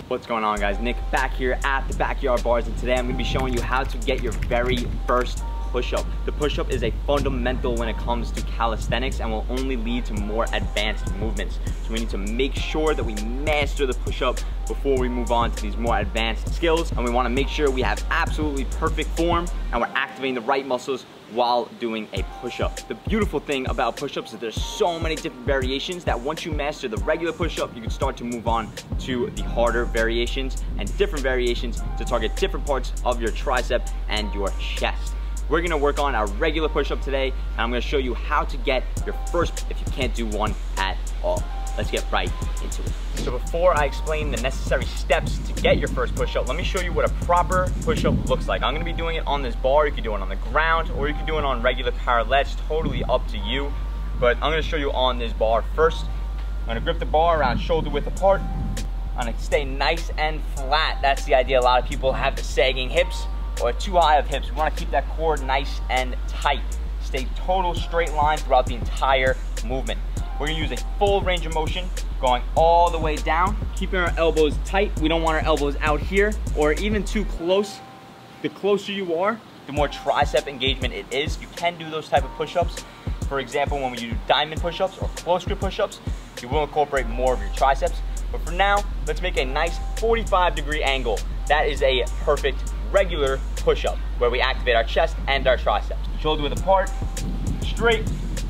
What's going on, guys? Nick back here at the Backyard Bars, and today I'm going to be showing you how to get your very first push-up. The push-up is a fundamental when it comes to calisthenics and will only lead to more advanced movements. So we need to make sure that we master the push-up before we move on to these more advanced skills, and we want to make sure we have absolutely perfect form and we're activating the right muscles while doing a push-up. The beautiful thing about push-ups is that there's so many different variations that once you master the regular push-up, you can start to move on to the harder variations and different variations to target different parts of your tricep and your chest. We're gonna work on our regular push-up today, and I'm gonna show you how to get your first if you can't do one at all. Let's get right into it. So before I explain the necessary steps to get your first push-up, let me show you what a proper push-up looks like. I'm gonna be doing it on this bar. You can do it on the ground, or you can do it on regular parallettes, totally up to you. But I'm gonna show you on this bar first. I'm gonna grip the bar around shoulder width apart. I'm gonna stay nice and flat. That's the idea. A lot of people have the sagging hips or too high of hips. We wanna keep that core nice and tight. Stay total straight line throughout the entire movement. We're gonna use a full range of motion, going all the way down, keeping our elbows tight. We don't want our elbows out here or even too close. The closer you are, the more tricep engagement it is. You can do those type of push-ups. For example, when we do diamond push-ups or close grip push-ups, you will incorporate more of your triceps. But for now, let's make a nice 45-degree angle. That is a perfect regular push-up where we activate our chest and our triceps. Shoulder width apart, straight,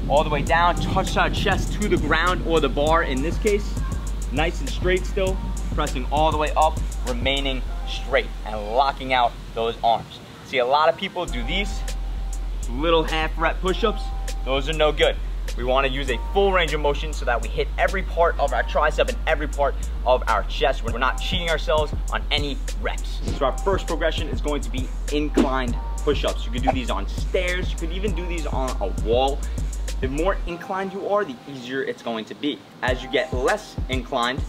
all the way down, touch our chest to the ground or the bar in this case. Nice and straight still, pressing all the way up, remaining straight and locking out those arms. See, a lot of people do these little half rep push-ups. Those are no good. We want to use a full range of motion so that we hit every part of our tricep and every part of our chest. We're not cheating ourselves on any reps. So our first progression is going to be inclined push-ups. You could do these on stairs. You could even do these on a wall. The more inclined you are, the easier it's going to be. As you get less inclined,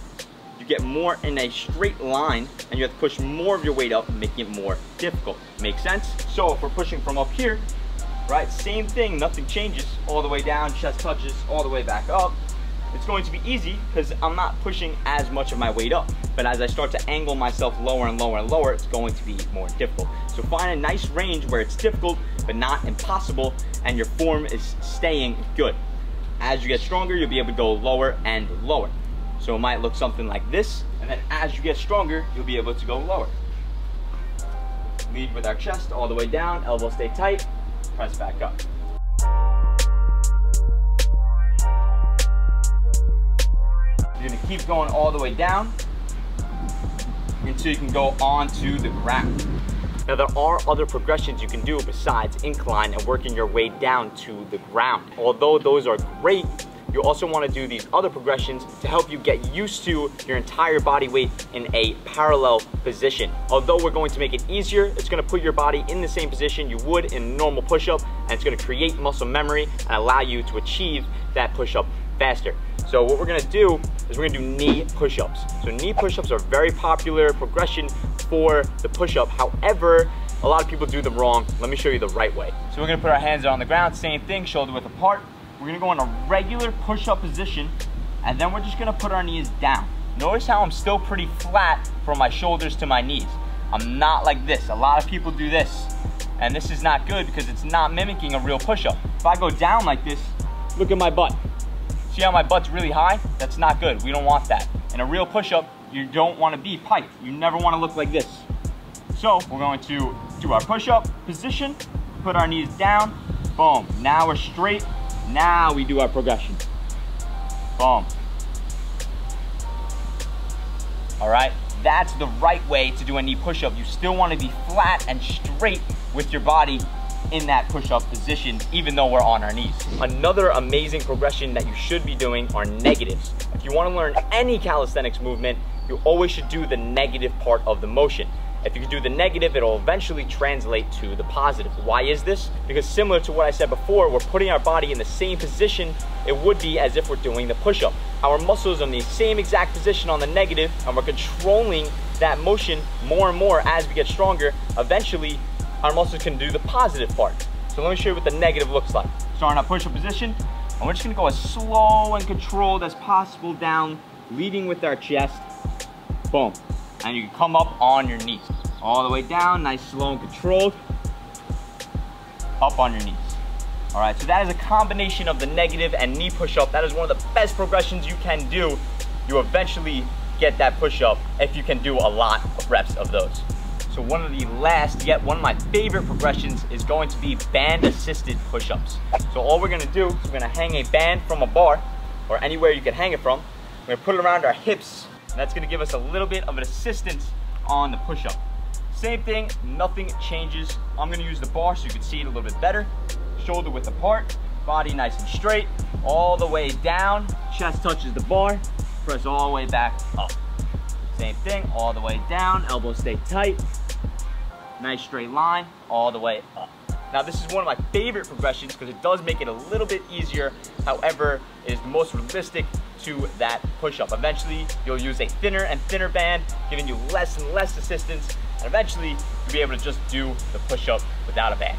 you get more in a straight line and you have to push more of your weight up, making it more difficult. Make sense? So if we're pushing from up here, right, same thing, nothing changes. All the way down, chest touches, all the way back up. It's going to be easy because I'm not pushing as much of my weight up. But as I start to angle myself lower and lower and lower, it's going to be more difficult. So find a nice range where it's difficult but not impossible, and your form is staying good. As you get stronger, you'll be able to go lower and lower. So it might look something like this, and then as you get stronger, you'll be able to go lower. Lead with our chest all the way down, elbows stay tight, press back up. You're gonna keep going all the way down until you can go onto the ground. Now there are other progressions you can do besides incline and working your way down to the ground. Although those are great, you also want to do these other progressions to help you get used to your entire body weight in a parallel position. Although we're going to make it easier, it's going to put your body in the same position you would in a normal push-up, and it's going to create muscle memory and allow you to achieve that push-up faster. So what we're gonna do is we're gonna do knee push-ups. So knee push-ups are a very popular progression for the push-up. However, a lot of people do them wrong. Let me show you the right way. So we're gonna put our hands on the ground, same thing, shoulder width apart. We're gonna go in a regular push-up position, and then we're just gonna put our knees down. Notice how I'm still pretty flat from my shoulders to my knees. I'm not like this. A lot of people do this, and this is not good because it's not mimicking a real push-up. If I go down like this, look at my butt. See how my butt's really high? That's not good. We don't want that. In a real push-up, you don't want to be piked. You never want to look like this. So we're going to do our push-up position, put our knees down, boom. Now we're straight. Now we do our progression. Boom. All right, that's the right way to do a knee push-up. You still want to be flat and straight with your body in that push-up position, even though we're on our knees. Another amazing progression that you should be doing are negatives. If you want to learn any calisthenics movement, you always should do the negative part of the motion. If you can do the negative, it'll eventually translate to the positive. Why is this? Because similar to what I said before, we're putting our body in the same position it would be as if we're doing the push-up. Our muscles are in the same exact position on the negative, and we're controlling that motion more and more as we get stronger. Eventually, our muscles can do the positive part. So let me show you what the negative looks like. Starting our push-up position, and we're just gonna go as slow and controlled as possible down, leading with our chest. Boom. and you can come up on your knees. All the way down, nice, slow, and controlled. Up on your knees. All right, so that is a combination of the negative and knee push-up. That is one of the best progressions you can do. You eventually get that push-up if you can do a lot of reps of those. So one of the last, yet one of my favorite progressions is going to be band-assisted push-ups. So all we're gonna do is we're gonna hang a band from a bar, or anywhere you can hang it from. We're gonna put it around our hips, and that's gonna give us a little bit of an assistance on the push-up. Same thing, nothing changes. I'm gonna use the bar so you can see it a little bit better. Shoulder width apart, body nice and straight, all the way down, chest touches the bar, press all the way back up. Same thing, all the way down, elbows stay tight, nice straight line, all the way up. Now this is one of my favorite progressions because it does make it a little bit easier. However, it is the most realistic to that push-up. Eventually, you'll use a thinner and thinner band, giving you less and less assistance, and eventually, you'll be able to just do the push-up without a band.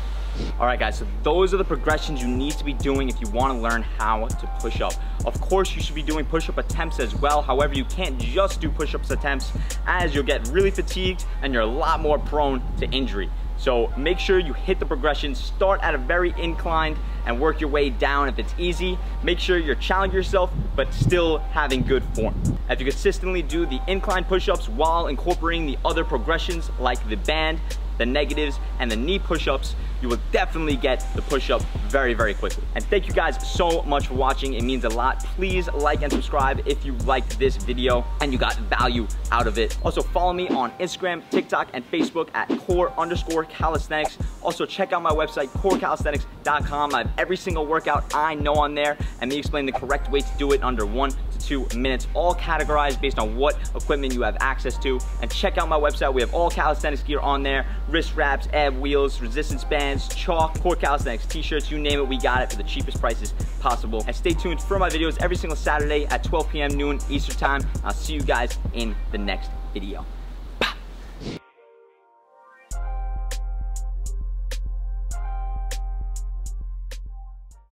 All right, guys, so those are the progressions you need to be doing if you want to learn how to push up. Of course, you should be doing push-up attempts as well. However, you can't just do push-ups attempts, as you'll get really fatigued and you're a lot more prone to injury. So make sure you hit the progression, start at a very inclined and work your way down if it's easy. Make sure you're challenging yourself, but still having good form. If you consistently do the incline push-ups while incorporating the other progressions like the band, the negatives, and the knee push-ups, you will definitely get the push-up very, very quickly. And thank you guys so much for watching. It means a lot. Please like and subscribe if you liked this video and you got value out of it. Also follow me on Instagram, TikTok, and Facebook at core_calisthenics. Also check out my website, corecalisthenics.com. I have every single workout I know on there, and me explain the correct way to do it under 1 to 2 minutes, all categorized based on what equipment you have access to. And check out my website. We have all calisthenics gear on there: wrist wraps, ab wheels, resistance bands, chalk, Core Calisthenics t-shirts, you name it, we got it for the cheapest prices possible. And stay tuned for my videos every single Saturday at 12 p.m. noon Eastern time. I'll see you guys in the next video.